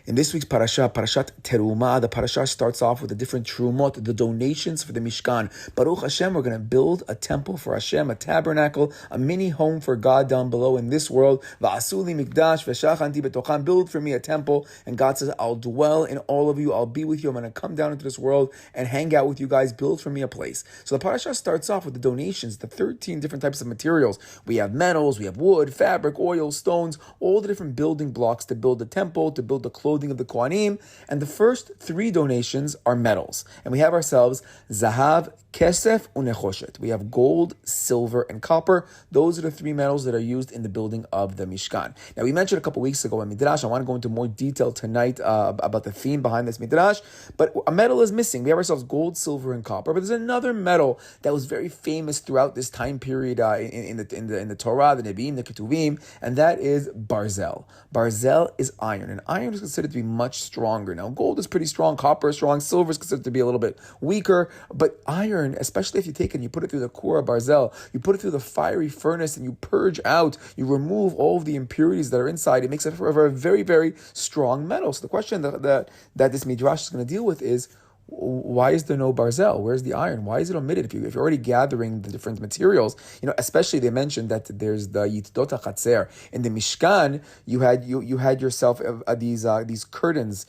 In this week's parasha, Parashat Terumah, the parasha starts off with the different trumot, the donations for the Mishkan. Baruch Hashem, we're going to build a temple for Hashem, a tabernacle, a mini home for God down below in this world. Va'asuli mikdash v'shachanti betocham, build for me a temple. And God says, I'll dwell in all of you, I'll be with you, I'm going to come down into this world and hang out with you guys, build for me a place. So the parasha starts off with the donations, the 13 different types of materials. We have metals, we have wood, fabric, oil, stones, all the different building blocks to build the temple, to build the clothing of the Kohanim, and the first 3 donations are metals. And we have ourselves Zahav, Kesef, Unechoshet. We have gold, silver, and copper. Those are the 3 metals that are used in the building of the Mishkan. Now, we mentioned a couple weeks ago in Midrash, I want to go into more detail tonight about the theme behind this Midrash, but a metal is missing. We have ourselves gold, silver, and copper, but there's another metal that was very famous throughout this time period in the Torah, the Nebi'im, the Ketuvim, and that is barzel. Barzel is iron, and iron is considered to be much stronger. Now, gold is pretty strong, copper is strong, silver is considered to be a little bit weaker, but iron, especially if you take it and you put it through the kura barzel, you put it through the fiery furnace and you purge out, you remove all of the impurities that are inside, it makes it a very, very strong metal. So the question that this midrash is going to deal with is, why is there no barzel? Where's the iron? Why is it omitted? If you're already gathering the different materials, especially they mentioned that there's the yitdot chatzer in the Mishkan. You had yourself these curtains,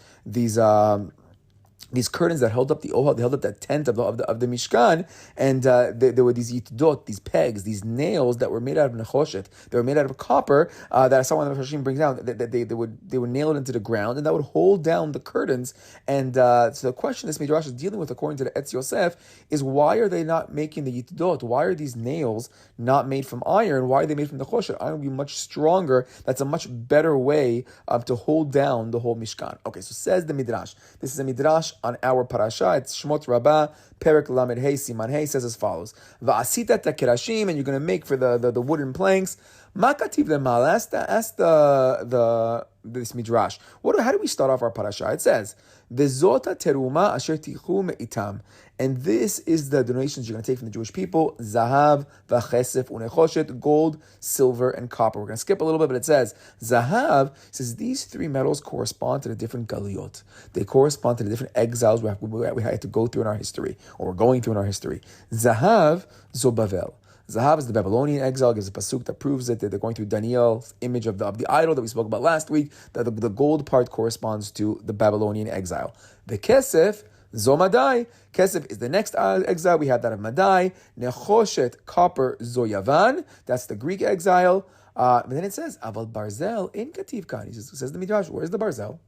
these curtains that held up the ohel, they held up that tent of the Mishkan, and there were these yitdot, these pegs, these nails that were made out of nechoshet. They were made out of copper that someone in the Hashem brings down. They would nail it into the ground, and that would hold down the curtains. And so the question this midrash is dealing with, according to the Etz Yosef, is why are they not making the yitdot? Why are these nails not made from iron? Why are they made from nechoshet? Iron would be much stronger. That's a much better way to hold down the whole Mishkan. Okay, so says the midrash. This is a midrash on our parasha. It's Shmot Rabbah, Perek Lamed Hey, Siman Hey, says as follows: Va'asita takerashim, and you're going to make for the wooden planks. Makativ lemal. Ask this midrash. How do we start off our parasha? It says, V'zota terumah asher tichu me'itam. And this is the donations you're going to take from the Jewish people: Zahav, V'chesef, Unechoshet, gold, silver, and copper. We're going to skip a little bit, but it says, Zahav, says these 3 metals correspond to the different galiyot. They correspond to the different exiles we had to go through in our history, or we're going through in our history. Zahav, Zobavel. Zahav is the Babylonian exile. Gives a pasuk that proves it. They're going through Daniel's image of the idol that we spoke about last week. That the gold part corresponds to the Babylonian exile. The Kesef, Zomadai. Kesef is the next exile. We have that of Madai. Nechoshet, copper, Zoyavan. That's the Greek exile. But then it says, Aval barzel in kativ kan. He says the midrash, where's the barzel?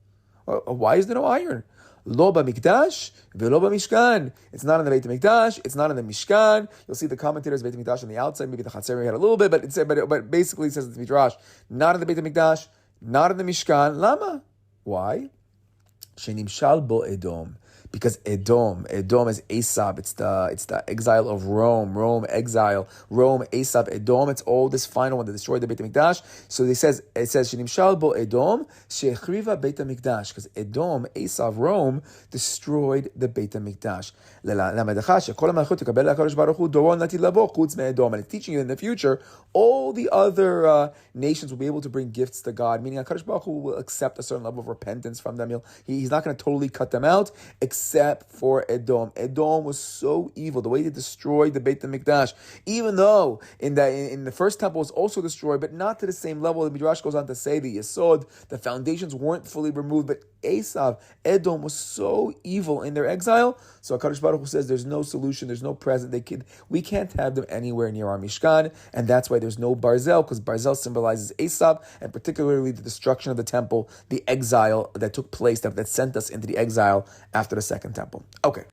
Why is there no iron? Lo b'mikdash v'lo b'mishkan. It's not in the Beit HaMikdash. It's not in the Mishkan. You'll see the commentators Beit HaMikdash on the outside. Maybe the Chatzer had a little bit, but basically it says in the Midrash, not in the Beit HaMikdash, not in the Mishkan. Lama? Why? Shenimshal bo Edom. Because Edom is Eisav. It's the exile of Rome, exile, Rome, Eisav, Edom. It's all this final one that destroyed the Beit HaMikdash. So it says Shenimshal bo Edom shechriva Beit HaMikdash, because Edom, Eisav, Rome destroyed the Beit HaMikdash. And it's teaching you in the future all the other nations will be able to bring gifts to God, meaning HaKadosh Baruch Hu will accept a certain level of repentance from them. He's not going to totally cut them out, except for Edom. Edom was so evil, the way they destroyed the Beit HaMikdash, even though in the first temple was also destroyed, but not to the same level. The Midrash goes on to say the Yesod, the foundations weren't fully removed, but Eisav, Edom was so evil in their exile. So HaKadosh Baruch Hu says there's no solution, there's no present. We can't have them anywhere near our Mishkan, and that's why there's no barzel, because barzel symbolizes Eisav, and particularly the destruction of the temple, the exile that took place, that sent us into the exile after the second temple. Okay.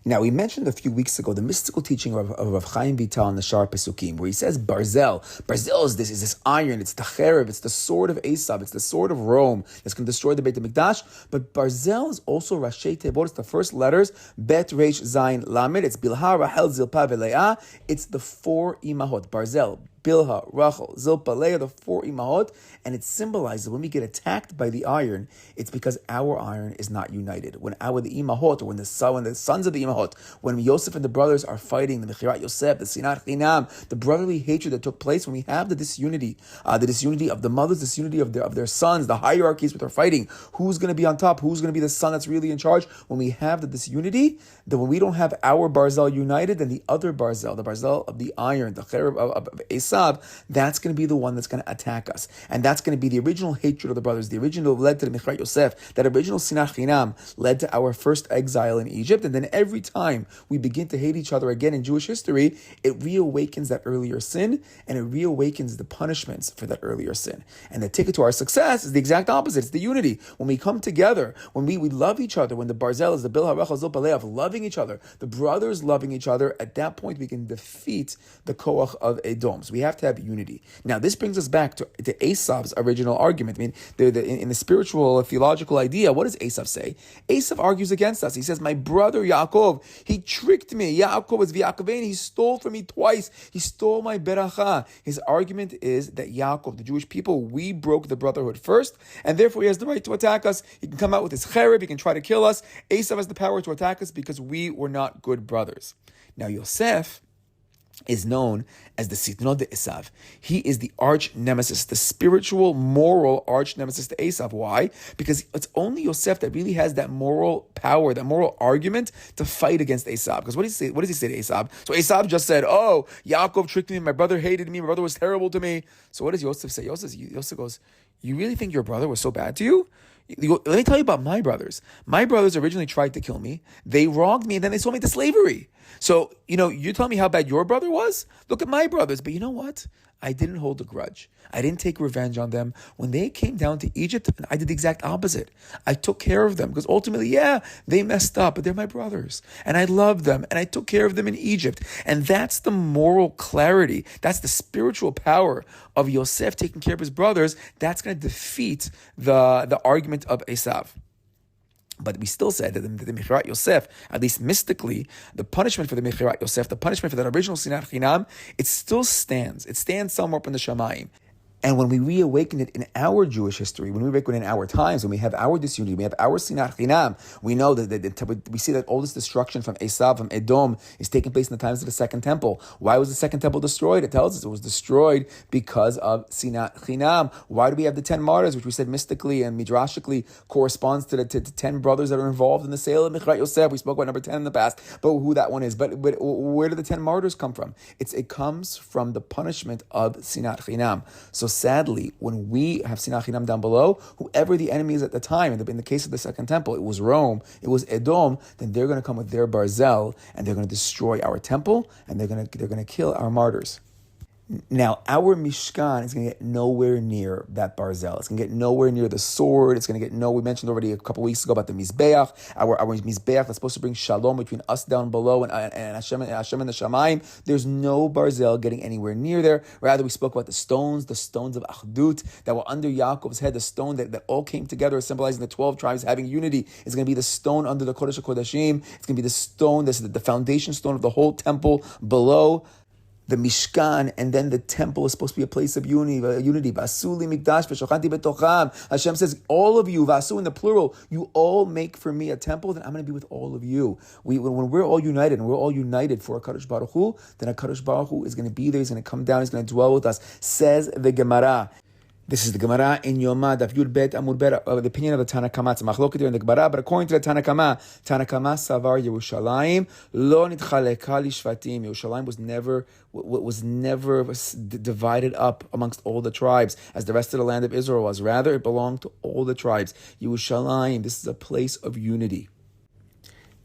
Now, we mentioned a few weeks ago the mystical teaching of Rav Chaim Vital in the Shar Pesukim, where he says barzel. Barzel is this iron, it's the cherev, it's the sword of Eisav, it's the sword of Rome that's going to destroy the Beit HaMikdash. But barzel is also Rashi Tevot, it's the first letters, Bet, Reish, Zayin, Lamed, it's Bilha, Rahel, Zilpa, Veleah. It's the 4 imahot, barzel. Bilha, Rachel, Zilpah, Leah, the four imahot, and it symbolizes when we get attacked by the iron, it's because our iron is not united. When the imahot, or when the sons of the imahot, when Yosef and the brothers are fighting, the Mechirat Yosef, the Sinat Chinam, the brotherly hatred that took place, when we have the disunity of the mothers, the disunity of their sons, the hierarchies with their fighting, who's going to be on top, who's going to be the son that's really in charge, when we have the disunity, then when we don't have our barzel united, then the other barzel, the barzel of the iron, the cherub of Eisav, that's going to be the one that's going to attack us. And that's going to be the original hatred of the brothers, the original led to the Mechirat Yosef, that original sinat chinam led to our first exile in Egypt. And then every time we begin to hate each other again in Jewish history, it reawakens that earlier sin, and it reawakens the punishments for that earlier sin. And the ticket to our success is the exact opposite. It's the unity. When we come together, when we love each other, when the barzel is the bilha, rachel, zilpah, leah, of loving each other, the brothers loving each other, at that point we can defeat the koach of Edom. So we have to have unity. Now this brings us back to Eisav's original argument. I mean, in the spiritual, theological idea, what does Eisav say? Eisav argues against us. He says, my brother Yaakov, he tricked me. Yaakov was v'Yaakovein. He stole from me twice. He stole my beracha. His argument is that Yaakov, the Jewish people, we broke the brotherhood first, and therefore he has the right to attack us. He can come out with his cherub. He can try to kill us. Eisav has the power to attack us because we were not good brothers. Now Yosef is known as the Sitno de Eisav. He is the arch nemesis, the spiritual, moral arch nemesis to Eisav. Why? Because it's only Yosef that really has that moral power, that moral argument to fight against Eisav. Because what does he say to Eisav? So Eisav just said, oh, Yaakov tricked me, my brother hated me, my brother was terrible to me. So what does Yosef say? Yosef goes, you really think your brother was so bad to you? Let me tell you about my brothers. My brothers originally tried to kill me. They wronged me, and then they sold me to slavery. So, you're telling me how bad your brother was? Look at my brothers. But you know what? I didn't hold a grudge. I didn't take revenge on them. When they came down to Egypt, I did the exact opposite. I took care of them because ultimately, they messed up, but they're my brothers. And I love them, and I took care of them in Egypt. And that's the moral clarity. That's the spiritual power of Yosef taking care of his brothers. That's going to defeat the argument of Eisav. But we still said that the Mechirat Yosef, at least mystically, the punishment for the Mechirat Yosef, the punishment for that original Sinat Chinam, it still stands. It stands somewhere up in the Shemayim. And when we reawaken it in our Jewish history, when we reawaken it in our times, when we have our disunity, we have our Sinat Chinam, we know that we see that all this destruction from Eisav, from Edom, is taking place in the times of the Second Temple. Why was the Second Temple destroyed? It tells us it was destroyed because of Sinat Chinam. Why do we have the 10 martyrs, which we said mystically and midrashically corresponds to the 10 brothers that are involved in the sale of Mechirat Yosef? We spoke about number 10 in the past, but who that one is. But where do the 10 martyrs come from? It comes from the punishment of Sinat Chinam. So sadly, when we have Sinat Chinam down below, whoever the enemy is at the time, in the case of the Second Temple, it was Rome, it was Edom, then they're going to come with their barzel, and they're going to destroy our temple, and they're going to kill our martyrs. Now, our Mishkan is going to get nowhere near that barzel. It's going to get nowhere near the sword. It's going to get we mentioned already a couple weeks ago about the Mizbeach, our Mizbeach that's supposed to bring shalom between us down below and Hashem and the Shamayim. There's no barzel getting anywhere near there. Rather, we spoke about the stones of achdut that were under Yaakov's head, the stone that all came together, symbolizing the 12 tribes having unity. It's going to be the stone under the Kodesh HaKodashim. It's going to be the stone, this is the foundation stone of the whole temple below the Mishkan, and then the temple is supposed to be a place of unity. Vasuli mikdash v'shochanti betocham. Hashem says, all of you, vasu in the plural, you all make for me a temple, then I'm going to be with all of you. When we're all united, and we're all united for a Kadosh Baruch Hu, then a Kadosh Baruch Hu is going to be there, he's going to come down, he's going to dwell with us. Says the Gemara. This is the Gemara in Yomah, Daf Yud Bet Amud Bet, the opinion of the Tanna Kama. It's a machloket in the Gemara, but according to the Tanna Kama savar Yerushalayim lo nitchaleka lishvatim. Yerushalayim was never divided up amongst all the tribes as the rest of the land of Israel was. Rather, it belonged to all the tribes. Yerushalayim, this is a place of unity.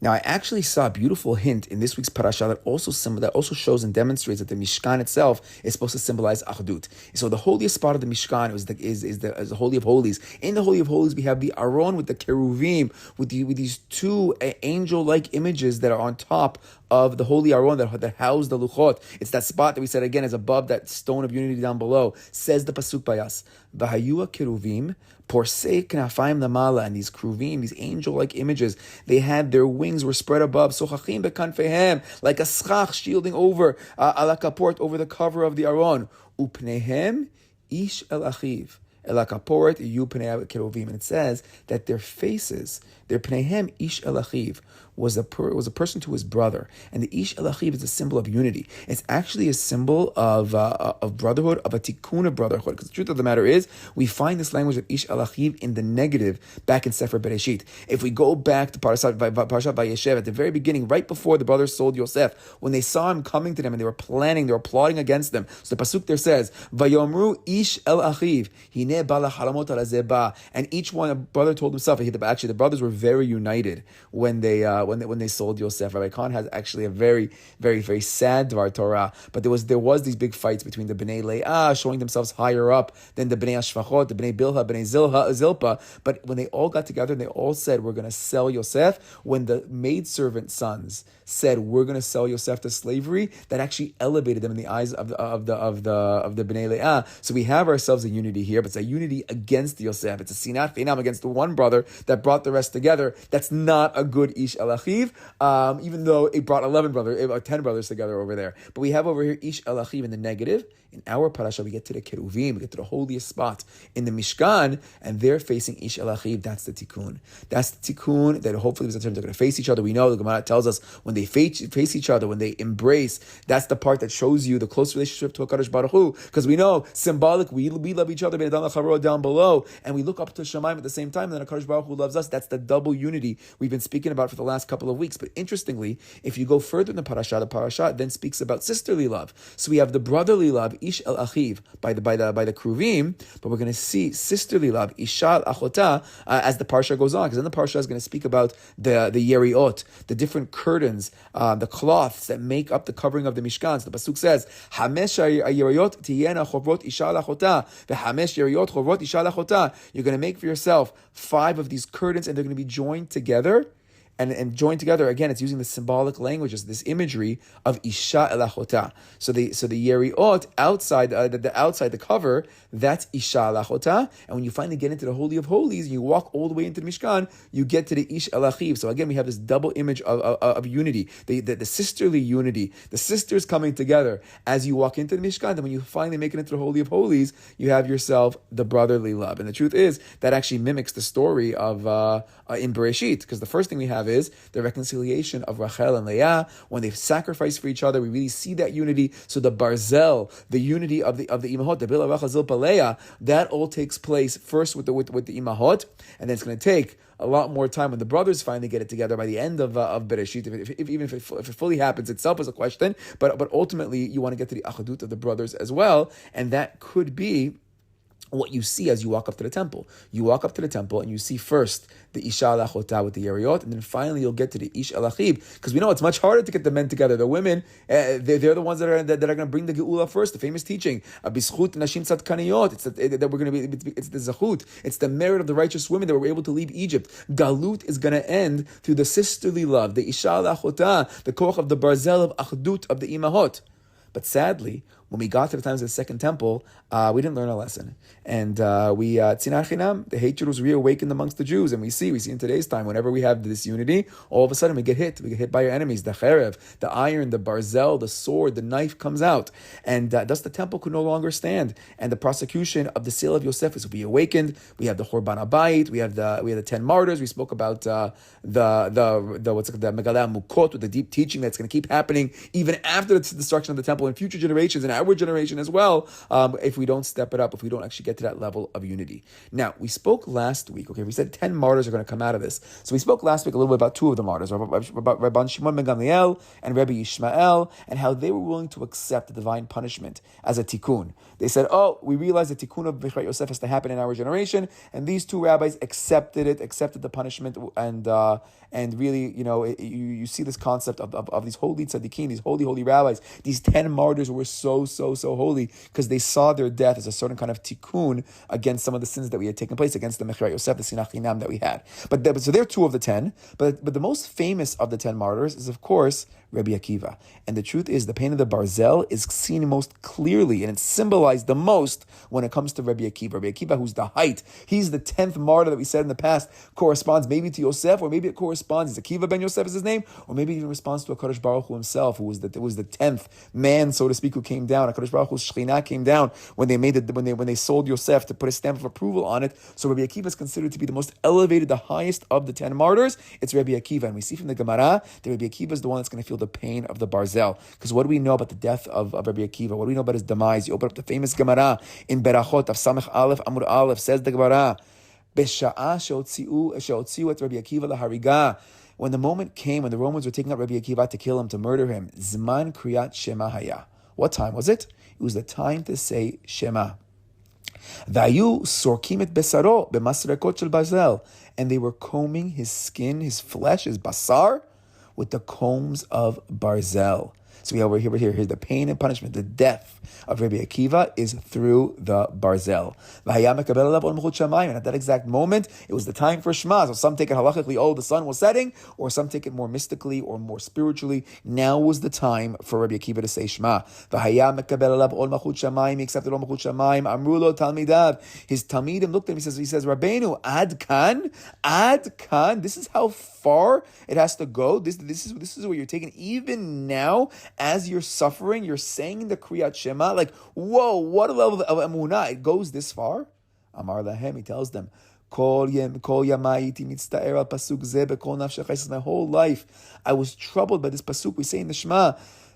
Now, I actually saw a beautiful hint in this week's parasha that also shows and demonstrates that the Mishkan itself is supposed to symbolize achdut. So the holiest spot of the Mishkan is the Holy of Holies. In the Holy of Holies, we have the Aharon with the cheruvim, with these two angel-like images that are on top of the Holy Aharon that house the luchot. It's that spot that we said again is above that stone of unity down below. Says the pasuk by us, V'hayua keruvim, porsei knafayim lamala, and these keruvim, these angel-like images, they had their wings were spread above, sochachim bekanfehem, like a schach shielding over, ala kaport, over the cover of the Aharon. Upnehem ish el achiv. And it says that their faces, their pneihem ish el achiv, was a person to his brother, and the ish el achiv is a symbol of unity. It's actually a symbol of brotherhood, of a tikkun of brotherhood. Because the truth of the matter is, we find this language of ish el achiv in the negative back in Sefer Bereshit. If we go back to Parashat Vayeshev at the very beginning, right before the brothers sold Yosef, when they saw him coming to them and they were plotting against them. So the pasuk there says, "Vayomru ish el achiv." And each one, a brother told himself. Actually, the brothers were very united when they sold Yosef. Rabbi Khan has actually a very, very, very sad dvar Torah. But there was these big fights between the Bnei Leah showing themselves higher up than the Bnei Ashfachot, the Bnei Bilha, Bnei Zilpa. But when they all got together and they all said, "We're going to sell Yosef," when the maidservant sons said, "We're going to sell Yosef to slavery," that actually elevated them in the eyes of the Bnei Leah. So we have ourselves a unity here, but it's a unity against Yosef. It's a sinat feinam against the one brother that brought the rest together. That's not a good ish el achiv, even though it brought 10 brothers together over there. But we have over here ish el achiv in the negative. In our parasha, we get to the keruvim, we get to the holiest spot in the Mishkan, and they're facing ish el achiv. That's the tikkun. That's the tikkun that hopefully they're going to face each other. We know the Gemara tells us when they face each other, when they embrace, that's the part that shows you the close relationship to HaKadosh Baruch Hu. Because we know, symbolic, we love each other, down below, and we look up to Shema at the same time, and then HaKadosh Baruch Hu loves us. That's the double unity we've been speaking about for the last couple of weeks. But interestingly, if you go further in the parasha then speaks about sisterly love. So we have the brotherly love, ish el achiv, by the kruvim, but we're going to see sisterly love, isha el achota, as the parasha goes on, because then the parasha is going to speak about the yeriot, the different curtains, the cloths that make up the covering of the Mishkan. So the pasuk says, "Hamesh yeriot tiyena chovot isha el achota, ve'hamesh yeriot chovot isha el achota." You're going to make for yourself 5 of these curtains, and they're going to be joined together. And joined together, again, it's using the symbolic languages, this imagery of Isha el Achota. So the Yeriot outside, the cover, that's Isha el Achota. And when you finally get into the Holy of Holies, you walk all the way into the Mishkan, you get to the Ish el Achiv. So again, we have this double image of unity, the sisterly unity, the sisters coming together as you walk into the Mishkan. And when you finally make it into the Holy of Holies, you have yourself the brotherly love. And the truth is, that actually mimics the story of in Bereshit, because the first thing we have is the reconciliation of Rachel and Leah when they've sacrificed for each other. We really see that unity. So the barzel, the unity of the imahot, the Bila Rachel Zilpa Leah, that all takes place first with the imahot, and then it's going to take a lot more time when the brothers finally get it together by the end of Bereshit. If it fully happens itself is a question, but ultimately you want to get to the achdut of the brothers as well, and that could be what you see as you walk up to the temple. You walk up to the temple and you see first the Isha al Achota with the Yeriot, and then finally you'll get to the Ish al Achib, because we know it's much harder to get the men together. The women, they're the ones that are going to bring the Geula first. The famous teaching, Bischut Nashim Tzadkaniyot. It's the Zachut. It's the merit of the righteous women that were able to leave Egypt. Galut is going to end through the sisterly love, the Isha al Achota, the koch of the barzel of achdut of the imahot. But sadly, when we got to the times of the second temple, we didn't learn a lesson. And tzinah chinam, the hatred was reawakened amongst the Jews. And we see in today's time, whenever we have this unity, all of a sudden we get hit. We get hit by our enemies. The cherev, the iron, the barzel, the sword, the knife comes out. And thus the temple could no longer stand. And the prosecution of the sale of Yosef is reawakened. We have the Chorban Abayit. We have the 10 martyrs. We spoke about the Megaleh Mukot, with the deep teaching that's going to keep happening even after the destruction of the temple in future generations and our generation as well, if we don't step it up, if we don't actually get to that level of unity. Now, we spoke last week, we said 10 martyrs are going to come out of this. So we spoke last week a little bit about 2 of the martyrs, about Rabban Shimon ben Gamliel and Rebbe Yishmael, and how they were willing to accept the divine punishment as a tikkun. They said, we realize the tikkun of Bechrat Yosef has to happen in our generation, and these 2 rabbis accepted the punishment, and really, you see this concept of these holy tzaddikim, these holy rabbis. These 10 martyrs were so so holy, because they saw their death as a certain kind of tikkun against some of the sins that we had taken place, against the Mechirat Yosef, the Sinach Chinam that we had. So they're 2 of the 10, but the most famous of the 10 martyrs is, of course, Rebbe Akiva. And the truth is, the pain of the barzel is seen most clearly, and it's symbolized the most when it comes to Rebbe Akiva. Rebbe Akiva, who's the height, he's the 10th martyr that we said in the past, corresponds maybe to Yosef, or maybe it corresponds, Akiva ben Yosef is his name, or maybe it even responds to HaKadosh Baruch Hu himself, who was the 10th man, so to speak, who came down. HaKadosh Baruch Hu's Shekhinah came down when they sold Yosef to put a stamp of approval on it. So Rebbe Akiva is considered to be the most elevated, the highest of the 10 martyrs. It's Rebbe Akiva, and we see from the Gemara that Rebbe Akiva is the one that's going to feel the pain of the barzel. Because what do we know about the death of Rebbe Akiva? What do we know about his demise? You open up the famous Gemara in Berachot of Samech Aleph Amud Aleph, says the Gemara, Besha'a she'otziu et Rebbe Akiva lahariga. When the moment came, when the Romans were taking out Rebbe Akiva to kill him, to murder him, Zman kriyat Shema haya. What time was it? It was the time to say Shema. Vayu sorkim et besaro b'masrekot shel barzel. And they were combing his skin, his flesh, his basar, with the combs of barzel. So we over here, here's the pain and punishment, the death of Rebbe Akiva is through the barzel. And at that exact moment, it was the time for Shema. So some take it halachically, the sun was setting, or some take it more mystically or more spiritually. Now was the time for Rebbe Akiva to say Shema. He accepted all Malchut Shamayim. Amrulo Talmidav. His Talmidim looked at him, he says, Rabbeinu, Ad Kan, this is how far it has to go. This is what you're taking. Even now, as you're suffering, you're saying the Kriyat Shema, like, whoa, what a level of emunah. It goes this far. Amar lahem, he tells them, Kol yamai iti mitzta'er al pasuk zeh bekol nafshecha. He says, my whole life, I was troubled by this pasuk we say in the Shema,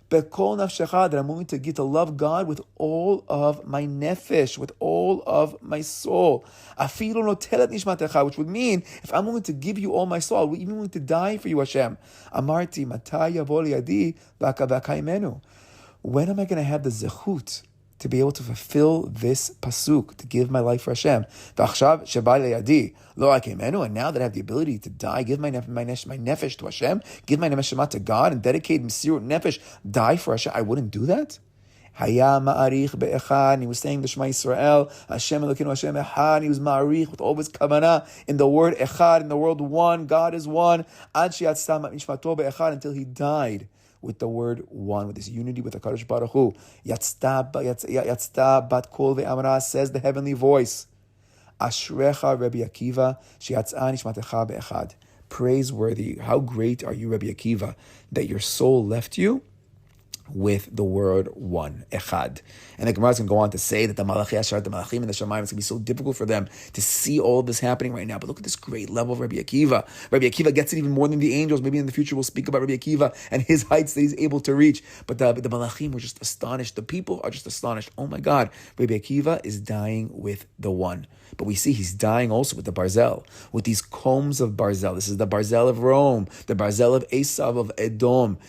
bekol nafshecha, that I'm willing to get to love God with all of my nefesh, with all of my soul. Afilu notelet nishmatecha, which would mean, if I'm willing to give you all my soul, I'm even willing to die for you, Hashem. Amarti, matai yavo liyadi v'akaimenu. When am I going to have the zechut to be able to fulfill this pasuk, to give my life for Hashem? V'achshav sheba liyadi lo akaimenu. And now that I have the ability to die, give my nefesh to Hashem, give my nefesh to God, and dedicate Mesirut nefesh, die for Hashem, I wouldn't do that? Haya ma'arich be'echad. He was saying the Shema Yisrael, Hashem Elokeinu Hashem Echad. He was ma'arich with all his kavanah in the word Echad, in the word one. God is one. Ad she'yatzta ma'mishmato be'echad, until he died with the word one, with this unity with the HaKadosh Baruch Hu. Yatzta bat kol ve'amra, says the heavenly voice. Ashrecha Rebbe Akiva she'yatzah nishmatecha be'echad. Praiseworthy. How great are you, Rebbe Akiva, that your soul left you with the word one, echad. And the Gemara is going to go on to say that the Malachi Asharat, the Malachim and the Shamayim, it's going to be so difficult for them to see all of this happening right now. But look at this great level of Rebbe Akiva. Rebbe Akiva gets it even more than the angels. Maybe in the future we'll speak about Rebbe Akiva and his heights that he's able to reach. But the Malachim were just astonished. The people are just astonished. Oh my God, Rebbe Akiva is dying with the one. But we see he's dying also with the barzel, with these combs of barzel. This is the barzel of Rome, the barzel of Eisav, of Edom.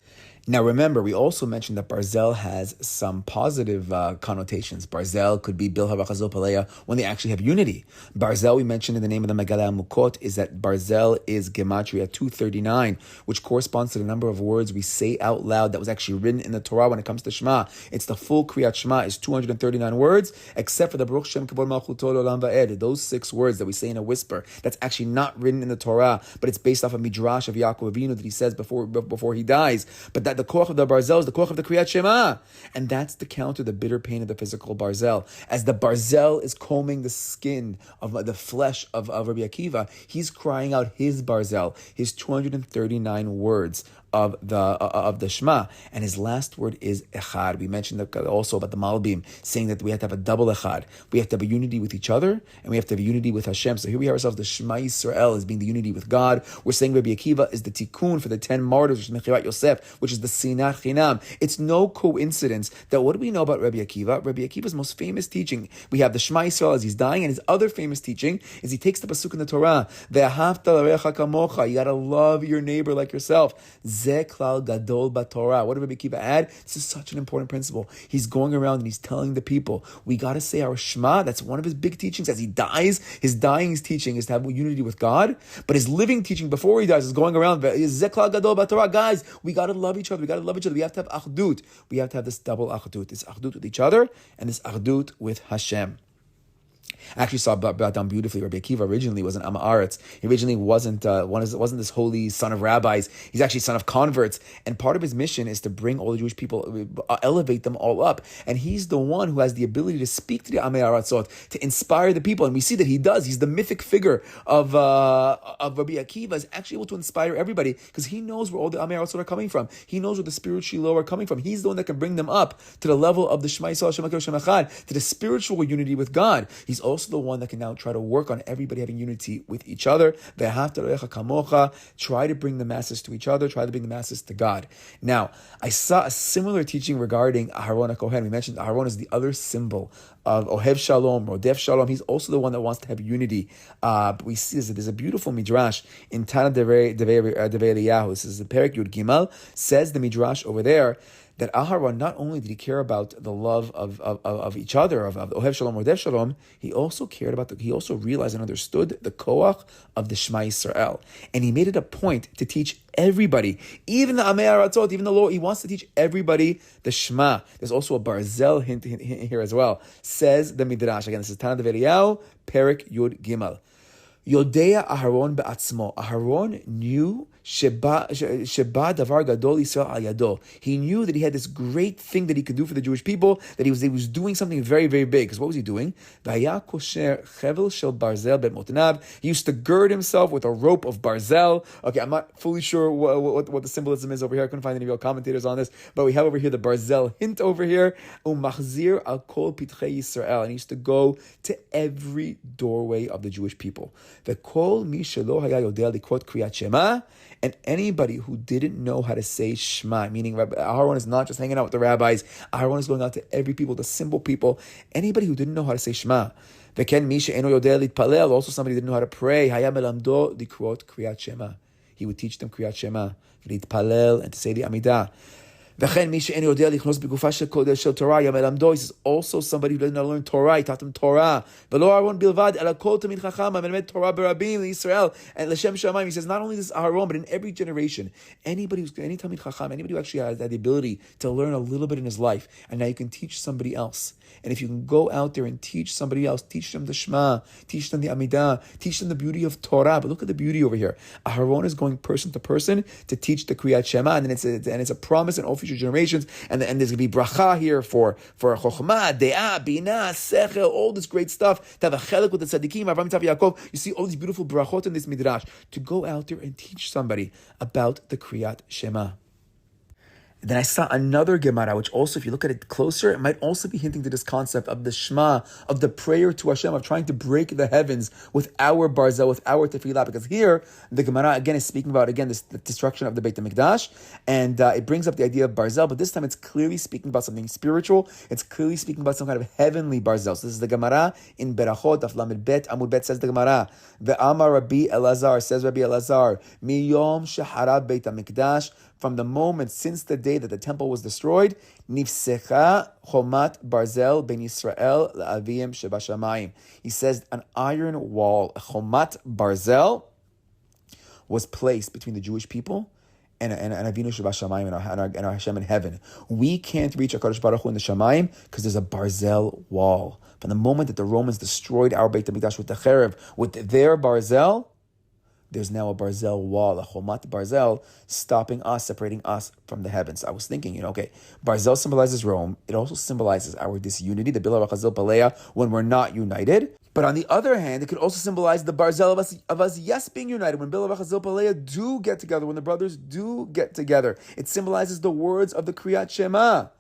Now remember, we also mentioned that barzel has some positive connotations. Barzel could be bil havachazol paleya when they actually have unity. Barzel, we mentioned in the name of the Megillah Mukot, is that barzel is gematria 239, which corresponds to the number of words we say out loud that was actually written in the Torah when it comes to Shema. It's the full Kriyat Shema is 239 words, except for the Baruch Shem Kavod Malchuto Olam Va'ed, those 6 words that we say in a whisper. That's actually not written in the Torah, but it's based off a midrash of Yaakov Avinu that he says before he dies. But that the koach of the barzel is the koach of the Kriyat Shema. And that's to counter the bitter pain of the physical barzel. As the barzel is combing the skin of the flesh of Rebbe Akiva, he's crying out his barzel, his 239 words of the Shema, and his last word is echad. We mentioned also about the Malbim, saying that we have to have a double echad. We have to have a unity with each other, and we have to have a unity with Hashem. So here we have ourselves, the Shema Yisrael as being the unity with God. We're saying Rebbe Akiva is the tikkun for the 10 martyrs, which is Mechirat Yosef, which is the Sinat Chinam. It's no coincidence that what do we know about Rebbe Akiva? Rebbe Akiva's most famous teaching, we have the Shema Yisrael as he's dying, and his other famous teaching is he takes the pasuk in the Torah, Ve'ahavta l'recha kamocha, you gotta love your neighbor like yourself. Ze klal gadol b'Torah. What did Rebbe Akiva add? This is such an important principle. He's going around and he's telling the people, we got to say our Shema. That's one of his big teachings. As he dies, his dying teaching is to have unity with God. But his living teaching before he dies is going around, Ze klal gadol b'Torah. Guys, we got to love each other. We got to love each other. We have to have achdut. We have to have this double achdut. This achdut with each other and this achdut with Hashem. I actually saw brought down beautifully. Rebbe Akiva originally was an Am Haaretz. He originally wasn't this holy son of rabbis. He's actually son of converts. And part of his mission is to bring all the Jewish people, elevate them all up. And he's the one who has the ability to speak to the Am Haaretzot, to inspire the people. And we see that he does. He's the mythic figure of Rebbe Akiva, is actually able to inspire everybody because he knows where all the Am Haaretzot are coming from. He knows where the spiritually low are coming from. He's the one that can bring them up to the level of the Shema Yisrael, Shema Elokeinu Hashem Echad, to the spiritual unity with God. He's also the one that can now try to work on everybody having unity with each other. Try to bring the masses to each other. Try to bring the masses to God. Now, I saw a similar teaching regarding Aharon HaKohen. We mentioned Aharon is the other symbol of Ohev Shalom, Rodef Shalom. He's also the one that wants to have unity. But we see there's a beautiful midrash in Tana Devei Eliyahu. This is the Perek Yud Gimel. Says the midrash over there that Aharon, not only did he care about the love of each other, of Ohev Shalom or Dev Shalom, he also cared about he also realized and understood the koach of the Shema Yisrael. And he made it a point to teach everybody, even the Amei Haratzot, even the Lord, he wants to teach everybody the Shema. There's also a barzel hint here as well. Says the Midrash. Again, this is Tana Devei Eliyahu, Perek Yud Gimel. Yodea Aharon be'atzmo. Aharon knew Sheba davar gadol Yisrael al yado. He knew that he had this great thing that he could do for the Jewish people, that he was doing something very, very big. Because what was he doing? V'haya kosher chevel shel barzel bet motanav. He used to gird himself with a rope of barzel. Okay, I'm not fully sure what the symbolism is over here. I couldn't find any real commentators on this, but we have over here the barzel hint over here. Umachzir al kol pitchei Yisrael. And he used to go to every doorway of the Jewish people. V'kol mi shelo haya yodea likrot kriyat Shema. And anybody who didn't know how to say Shema, meaning Aharon is not just hanging out with the rabbis, Aharon is going out to every people, the simple people, anybody who didn't know how to say Shema. Also somebody who didn't know how to pray. He would teach them Kriyat Shema, and to say the Amidah. This is also somebody who doesn't know how to learn Torah. He taught them Torah. And L'Shem Shamayim, he says, not only this Aharon, but in every generation, any Talmid Chacham, anybody who actually has that ability to learn a little bit in his life, and now you can teach somebody else. And if you can go out there and teach somebody else, teach them the Shema, teach them the Amidah, teach them the beauty of Torah. But look at the beauty over here. Aharon is going person to person to teach the Kriyat Shema, and then it's a promise in all future generations. And there's going to be bracha here for Chokhmah, De'ah, Binah, Sechel, all this great stuff. To have a chelik with the Tzaddikim, Avraham, Yitzchak, Yaakov. You see all these beautiful brachot in this midrash. To go out there and teach somebody about the Kriyat Shema. Then I saw another Gemara, which also, if you look at it closer, it might also be hinting to this concept of the Shema, of the prayer to Hashem, of trying to break the heavens with our barzel, with our tefillah. Because here, the Gemara again is speaking about, the destruction of the Beit HaMikdash, and it brings up the idea of barzel, but this time it's clearly speaking about something spiritual. It's clearly speaking about some kind of heavenly barzel. So this is the Gemara in Berachot, Daf Lamed Bet, Amud Bet, says the Gemara, Ve'amar Rabbi Elazar, says Rabbi Elazar, Miyom Sheharab Beit HaMikdash, from the moment since the day that the temple was destroyed, nifsecha chomat barzel ben Yisrael la'avim shebashamayim. He says an iron wall, a chomat barzel, was placed between the Jewish people and Avinu shebashamayim and our Hashem in heaven. We can't reach HaKadosh Baruch Hu in the Shamayim because there's a barzel wall. From the moment that the Romans destroyed our Beit HaMikdash with the cherev, with their barzel, there's now a barzel wall, a chomat barzel, stopping us, separating us from the heavens. I was thinking, barzel symbolizes Rome. It also symbolizes our disunity, the bilah v'chazil palea, when we're not united. But on the other hand, it could also symbolize the barzel of us, yes, being united. When bilah v'chazil palea do get together, when the brothers do get together, it symbolizes the words of the Kriyat Shema.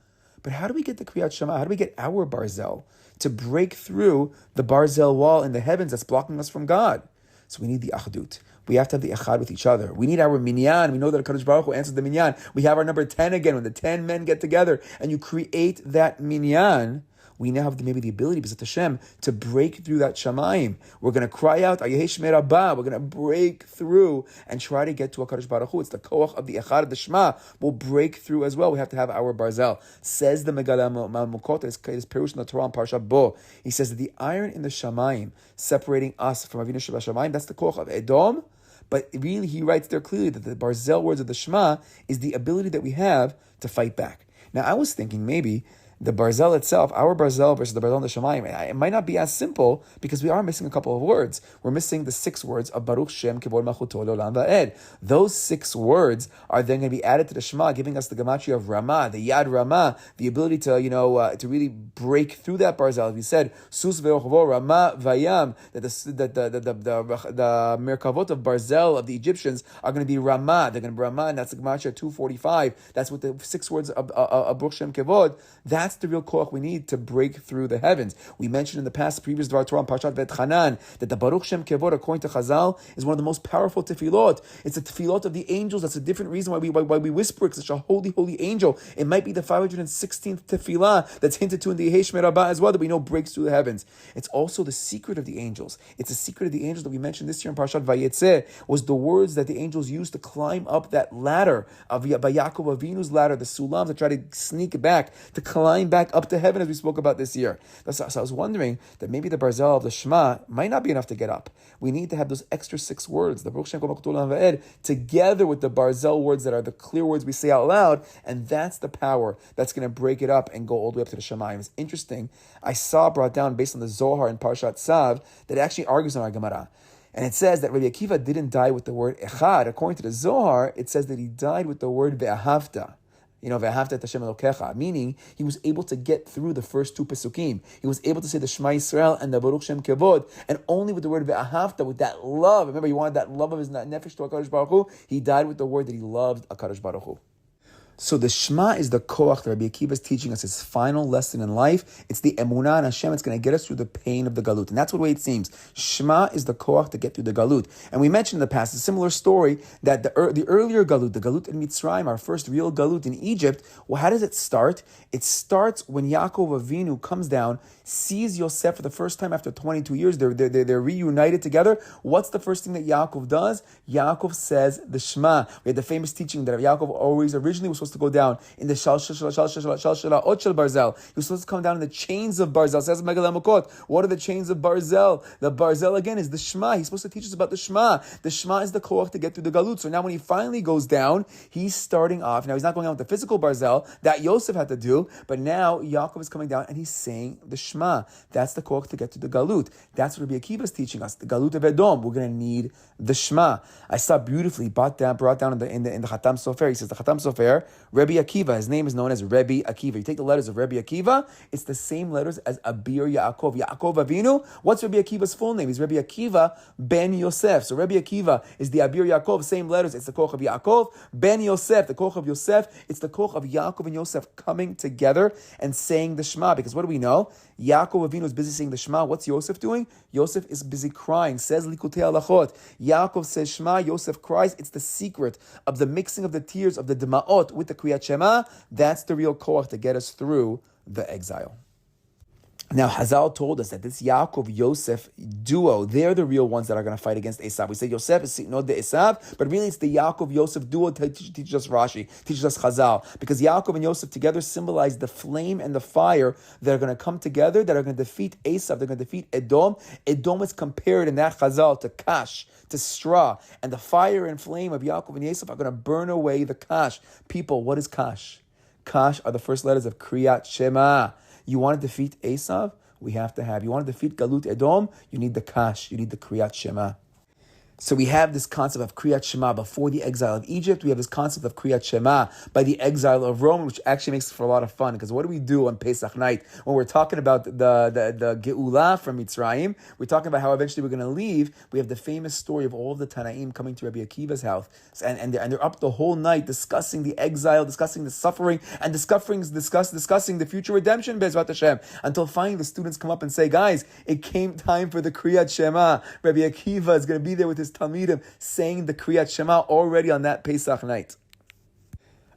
But how do we get the Kriyat Shema? How do we get our barzel to break through the barzel wall in the heavens that's blocking us from God? So we need the achdut. We have to have the echad with each other. We need our minyan. We know that HaKadosh Baruch Hu answers the minyan. We have our number 10 again. When the 10 men get together and you create that minyan, we now have maybe the ability, B'ezrat Hashem, to break through that shamayim. We're going to cry out, Ayeh Shmei Rabbah. We're going to break through and try to get to HaKadosh Baruch Hu. It's the koach of the echad, the Shema. We'll break through as well. We have to have our barzel. Says the Megillah Malmukot, his Perush in the Torah on Parshat Bo. He says that the iron in the shamayim, separating us from Avinu Shabbat, that's the koach of Edom. But really, he writes there clearly that the barzel words of the Shema is the ability that we have to fight back. Now, I was thinking maybe the barzel itself, our barzel versus the barzel in the Shemayim, it might not be as simple because we are missing a couple of words. We're missing the 6 words of Baruch Shem Kivod Malchuto Le'olam Va'ed. Those 6 words are then going to be added to the Shema, giving us the gematria of Ramah, the Yad Ramah, the ability to, to really break through that barzel. We said Sus Ve'ochvo Ramah Vayam, that the merkavot of barzel of the Egyptians are going to be Ramah. They're going to be Ramah, and that's the gematria 245. That's what the 6 words of Baruch Shem Kivod. That's the real koach we need to break through the heavens. We mentioned in the past, previous dvar Torah, Parshat V'etchanan, that the Baruch Shem Kevod, according to Chazal, is one of the most powerful tefillot. It's the tefillot of the angels. That's a different reason why we whisper. It's such a holy, holy angel. It might be the 516th tefillah that's hinted to in the Yehei Shmei Rabbah as well, that we know breaks through the heavens. It's also the secret of the angels. It's the secret of the angels that we mentioned this year in Parshat Vayetzeh, was the words that the angels used to climb up that ladder of Yaakov Avinu's ladder, the sulam, to try to sneak back, to climb back up to heaven, as we spoke about this year. So I was wondering that maybe the barzel of the Shema might not be enough to get up. We need to have those extra 6 words, the Baruch Shem Kol Malchuto Le'olam Va'ed, together with the barzel words that are the clear words we say out loud, and that's the power that's going to break it up and go all the way up to the Shemayim. It's interesting. I saw brought down based on the Zohar in Parshat Tzav that it actually argues on our Gemara. And it says that Rebbe Akiva didn't die with the word echad. According to the Zohar, it says that he died with the word ve'ahavta. Ve'ahavta et Hashem Elokecha, meaning he was able to get through the first 2 pesukim. He was able to say the Shema Yisrael and the Baruch Shem Kevod, and only with the word ve'ahavta, with that love. Remember, he wanted that love of his nefesh to HaKadosh Baruch Hu. He died with the word that he loved HaKadosh Baruch Hu. So the Shema is the koach that Rebbe Akiva is teaching us, his final lesson in life. It's the emunah in Hashem. It's going to get us through the pain of the galut. And that's what the way it seems. Shema is the koach to get through the galut. And we mentioned in the past a similar story that the earlier galut, the galut in Mitzrayim, our first real galut in Egypt, well, how does it start? It starts when Yaakov Avinu comes down, sees Yosef for the first time after 22 years. They're reunited together. What's the first thing that Yaakov does? Yaakov says the Shema. We had the famous teaching that Yaakov always originally was supposed to go down in the Shalshala Shel Barzel. He was supposed to come down in the chains of Barzel. Says Megillah Makot. What are the chains of Barzel? The Barzel again is the Shema. He's supposed to teach us about the Shema. The Shema is the koach to get through the galut. So now when he finally goes down, he's starting off. Now he's not going out with the physical Barzel that Yosef had to do, but now Yaakov is coming down and he's saying the Shema. That's the koach to get to the galut. That's what Rebbe Akiva is teaching us. The galut of Edom. We're going to need the Shema. I saw beautifully brought down in the Chatam Sofer. He says the Chatam Sofer, Rebbe Akiva. His name is known as Rebbe Akiva. You take the letters of Rebbe Akiva, it's the same letters as Abir Yaakov. Yaakov Avinu. What's Rebbe Akiva's full name? He's Rebbe Akiva ben Yosef. So Rebbe Akiva is the Abir Yaakov, same letters. It's the koach of Yaakov. Ben Yosef, the koach of Yosef. It's the koach of Yaakov and Yosef coming together and saying the Shema. Because what do we know? Yaakov Avinu is busy saying the Shema. What's Yosef doing? Yosef is busy crying. Says Likutei Halachot. Yaakov says Shema. Yosef cries. It's the secret of the mixing of the tears of the Dema'ot with the Kriyat Shema. That's the real koach to get us through the exile. Now, Hazal told us that this Yaakov-Yosef duo, they're the real ones that are going to fight against Eisav. We say Yosef is not the Eisav, but really it's the Yaakov-Yosef duo teaches us Rashi, teaches us Hazal. Because Yaakov and Yosef together symbolize the flame and the fire that are going to come together, that are going to defeat Eisav, they're going to defeat Edom. Edom is compared in that Hazal to Kash, to straw. And the fire and flame of Yaakov and Yosef are going to burn away the Kash. People, what is Kash? Kash are the first letters of Kriyat Shema. You want to defeat Eisav? We have to have. You want to defeat Galut Edom? You need the Kash. You need the Kriyat Shema. So we have this concept of Kriyat Shema before the exile of Egypt. We have this concept of Kriyat Shema by the exile of Rome, which actually makes it for a lot of fun. Because what do we do on Pesach night when we're talking about the Geulah from Mitzrayim? We're talking about how eventually we're going to leave. We have the famous story of all of the Tanaim coming to Rebbe Akiva's house, and they're up the whole night discussing the exile, discussing the suffering, and discussing the future redemption, Bezrat Hashem. Until finally the students come up and say, "Guys, it came time for the Kriyat Shema. Rebbe Akiva is going to be there with his Talmidim saying the Kriyat Shema already on that Pesach night."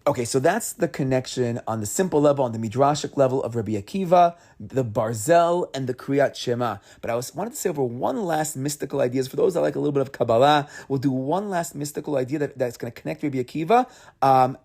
Okay, so that's the connection on the simple level, on the midrashic level of Rebbe Akiva, the barzel, and the kriyat Shema. But I wanted to say over one last mystical idea. For those that like a little bit of Kabbalah, we'll do one last mystical idea that's going to connect Rebbe Akiva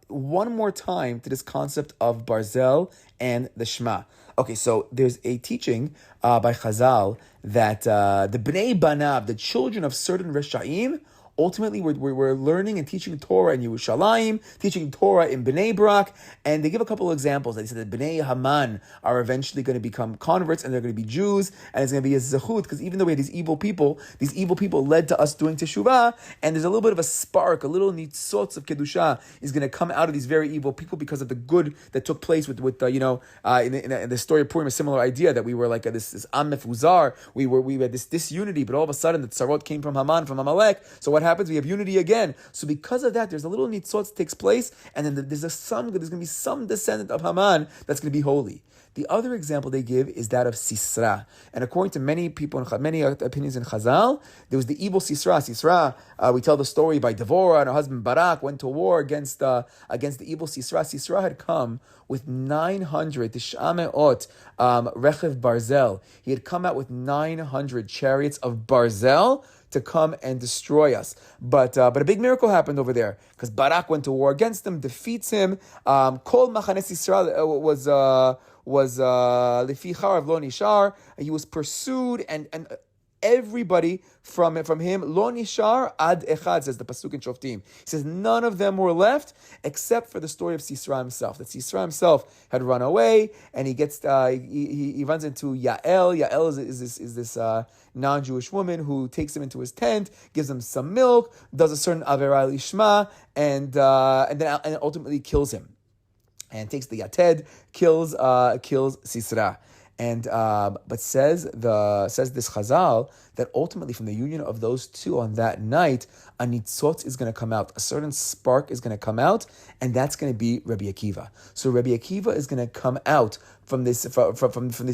one more time to this concept of barzel and the Shema. Okay, so there's a teaching by Chazal that the Bnei Banav, the children of certain Resha'im, ultimately, we're learning and teaching Torah in Yerushalayim, teaching Torah in Bnei Brak, and they give a couple of examples. They said that Bnei Haman are eventually going to become converts, and they're going to be Jews, and it's going to be a zechut, because even though we had these evil people led to us doing teshuvah, and there's a little bit of a spark, a little nitzotz of kedusha is going to come out of these very evil people because of the good that took place with in the story of Purim, a similar idea that we were like this Am Mefuzar, we had this disunity, but all of a sudden the tzarot came from Haman, from Amalek. So what happens? We have unity again. So because of that, there's a little nitzotz that takes place, and then there's going to be some descendant of Haman that's going to be holy. The other example they give is that of Sisra. And according to many people, many opinions in Chazal, there was the evil Sisra. Sisra, we tell the story by Devorah and her husband Barak went to war against the evil Sisra. Sisra had come with 900 Tishameot Rechev Barzel. He had come out with 900 chariots of Barzel to come and destroy us. But a big miracle happened over there, because Barak went to war against him, defeats him. Kol Machanes Yisrael was Lefi Charav Lo Nishar. He was pursued, and everybody from him, Lo Nishar Ad Echad, says the pasuk in Shoftim. He says none of them were left except for the story of Sisra himself. That Sisra himself had run away, and he gets he runs into Yael. Yael is this non-Jewish woman who takes him into his tent, gives him some milk, does a certain Averah Lishma, and ultimately kills him. And takes the yated, kills Sisra, and but says this Chazal that ultimately from the union of those two on that night, a nitzotz is going to come out, a certain spark is going to come out, and that's going to be Rebbe Akiva. So Rebbe Akiva is going to come out from this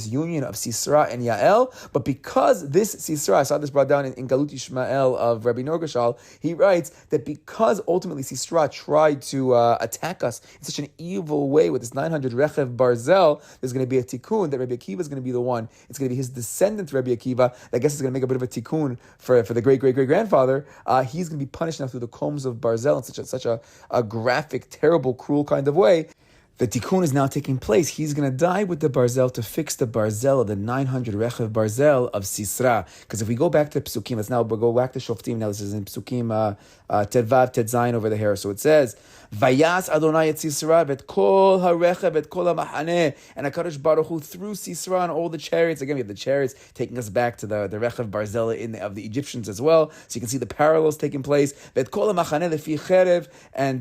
union of Sisra and Yael, but because this Sisra, I saw this brought down in Galut Yishmael of Rabbi Norgashal, he writes that because ultimately Sisra tried to attack us in such an evil way with this 900 Rechev Barzel, there's going to be a tikkun that Rebbe Akiva is going to be the one. It's going to be his descendant Rebbe Akiva that I guess is going to make a bit of a tikkun for the great grandfather. He's going to be punished now through the combs of Barzel in such a graphic, terrible, cruel kind of way. The tikkun is now taking place. He's going to die with the barzel to fix the barzel of the 900 rechev barzel of Sisra. Because if we go back to Psukim, we'll go back to Shoftim. Now this is in Psukim Tedvav, Tedzayin over there. So it says, Vayas Adonai et Sisra vet kol harechev vet kol hamachaneh, and HaKadosh Baruch Hu threw Sisra and all the chariots. Again, we have the chariots taking us back to the rechev barzel of the Egyptians as well. So you can see the parallels taking place. Vet kol hamachaneh lefi cherev, and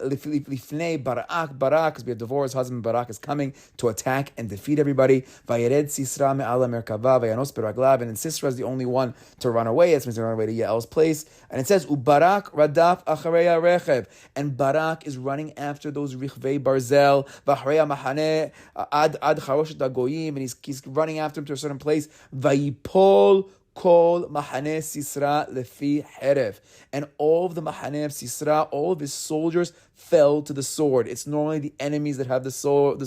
lifnei Barak, because we have Devorah's husband Barak is coming to attack and defeat everybody. Vayered Sisra me'ala merkava vayanos beraglav, and then Sisra is the only one to run away. That means to run away to Yael's place. And it says Ubarak radaf acharei rechev, and Barak is running after those richvei barzel v'acharei machaneh ad charoshet hagoyim, and he's running after him to a certain place. Vayipol Kol Mahaneh Sisra lefi herev, and all of the Mahaneh of Sisra, all of his soldiers fell to the sword. It's normally the enemies that have the sword.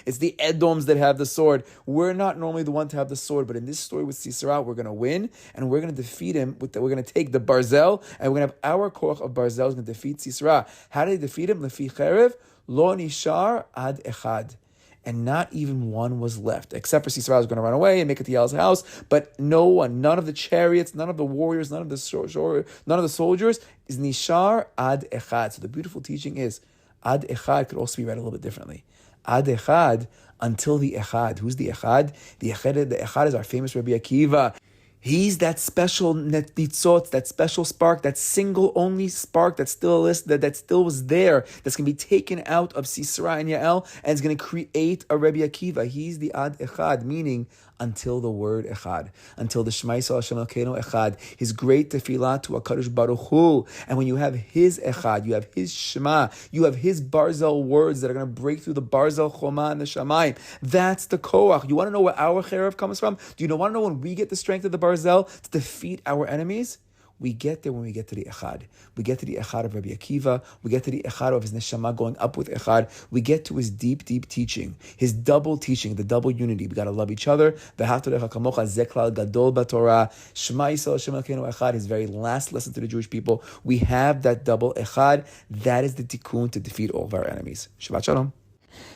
It's the Edoms that have the sword. We're not normally the one to have the sword, but in this story with Sisra, we're going to win, and we're going to defeat him. We're going to take the barzel, and we're going to have our koach of barzel is going to defeat Sisra. How did they defeat him? Lefi herev lo nishar ad echad. And not even one was left, except for Sisra was going to run away and make it to Yael's house. But no one, none of the chariots, none of the warriors, none of the soldiers is nishar ad echad. So the beautiful teaching is ad echad could also be read a little bit differently. Ad echad until the echad. Who's the echad? The echad is our famous Rebbe Akiva. He's that special netzitzot, that special spark, that single only spark that still was there, that's going to be taken out of Sisra and Yael, and is going to create a Rebbe Akiva. He's the Ad Echad, meaning until the word Echad, until the Shema Yisrael Hashem Elokeinu Echad, his great tefillah to HaKadosh Baruch Hu. And when you have his Echad, you have his Shema, you have his barzel words that are going to break through the barzel choma and the shamayim. That's the koach. You want to know where our cherev comes from? Do you want to know when we get the strength of the barzel to defeat our enemies? We get there when we get to the echad. We get to the echad of Rebbe Akiva. We get to the echad of his neshama going up with echad. We get to his deep, deep teaching, his double teaching, the double unity. We got to love each other. V'ahavta kamocha zeklal gadol b'Torah. Shema Yisrael Hashem Elokeinu echad. His very last lesson to the Jewish people. We have that double echad. That is the tikkun to defeat all of our enemies. Shabbat shalom.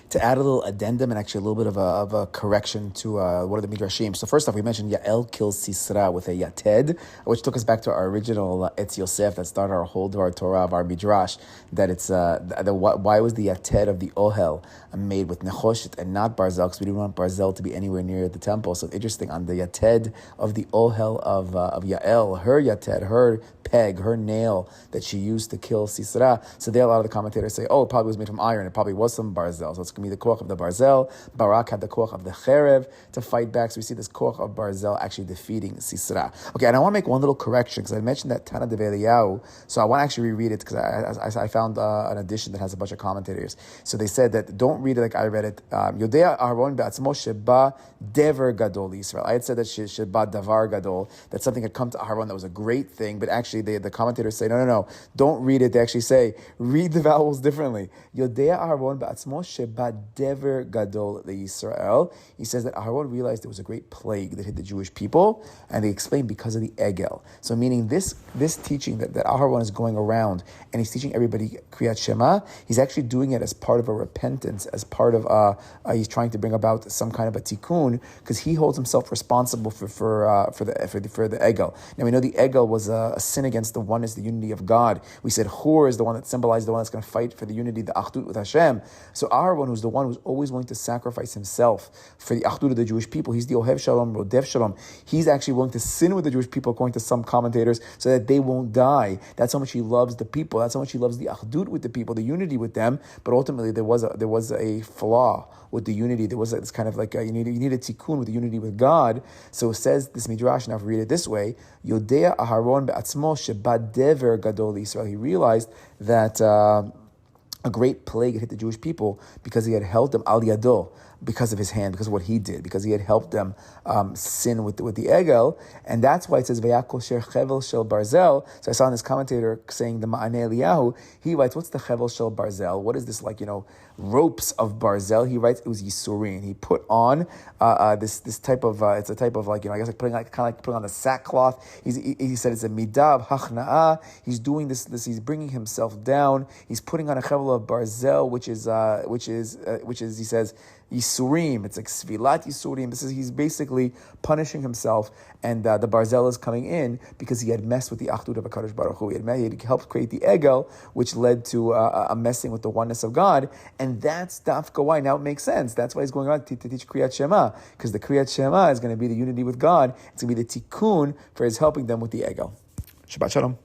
To add a little addendum and actually a little bit of a correction to one of the midrashim. So first off, we mentioned Yael kills Sisra with a yated, which took us back to our original Etz Yosef that started our whole dvar Torah of our midrash. That it's why was the yated of the ohel made with nechoshet and not barzel? Because we didn't want barzel to be anywhere near the temple. So it's interesting, on the yated of the ohel of Yael, her yated, her peg, her nail that she used to kill Sisra. So there, a lot of the commentators say, oh, it probably was made from iron. It probably was some barzel. So it's going to be the koach of the barzel. Barak had the koach of the cherev to fight back. So we see this koach of barzel actually defeating Sisra. Okay, and I want to make one little correction because I mentioned that Tana de Eliyahu. So I want to actually reread it because I found an edition that has a bunch of commentators. So they said that don't read it like I read it. Yodea Aharon be'atzmo sheba dever gadol Yisrael. I had said that sheba davar gadol, that something had come to Aharon that was a great thing, but actually the commentators say, no, don't read it. They actually say, read the vowels differently. Yodea Aharon be'atzmo sheba dever gadol Yisrael. He says that Aharon realized there was a great plague that hit the Jewish people, and they explained because of the egel. So meaning this teaching that Aharon is going around and he's teaching everybody Kriyat Shema, he's actually doing it as part of a repentance, as part of he's trying to bring about some kind of a tikkun, because he holds himself responsible for the egel. Now we know the egel was a sin against the oneness, the unity of God. We said Hur is the one that symbolized the one that's going to fight for the unity, the achdut with Hashem. So Aharon, who's the one who's always willing to sacrifice himself for the achdut of the Jewish people, he's the Ohev Shalom, Rodev Shalom. He's actually willing to sin with the Jewish people, according to some commentators, so that they won't die. That's how much he loves the people. That's how much he loves the achdut with the people, the unity with them. But ultimately, there was a flaw with the unity. There was this kind of like you need a tikkun with the unity with God. So it says this midrash, and I'll read it this way: Yodea Aharon be'atzmo sheba dever gadol Yisrael. He realized that a great plague had hit the Jewish people because he had held them al yado, because of his hand, because of what he did, because he had helped them sin with the egel, and that's why it says vayakol sher chevel shel barzel. So I saw in this commentator saying the Ma'aneh Eliyahu, he writes, what's the chevel shel barzel? What is this, ropes of barzel? He writes it was yisurin. He put on this type of it's a type of I guess putting on the sackcloth. He said it's a midah hachna'ah. He's doing this. He's bringing himself down. He's putting on a chevel of barzel, which is he says Yisurim. It's like Svilat Yisurim. He's basically punishing himself, and the barzel is coming in because he had messed with the achdut of HaKadosh Baruch Hu. He had helped create the egel, which led to a messing with the oneness of God, and that's dafka why. Now it makes sense. That's why he's going on to teach Kriyat Shema, because the Kriyat Shema is going to be the unity with God. It's going to be the tikkun for his helping them with the egel. Shabbat Shalom.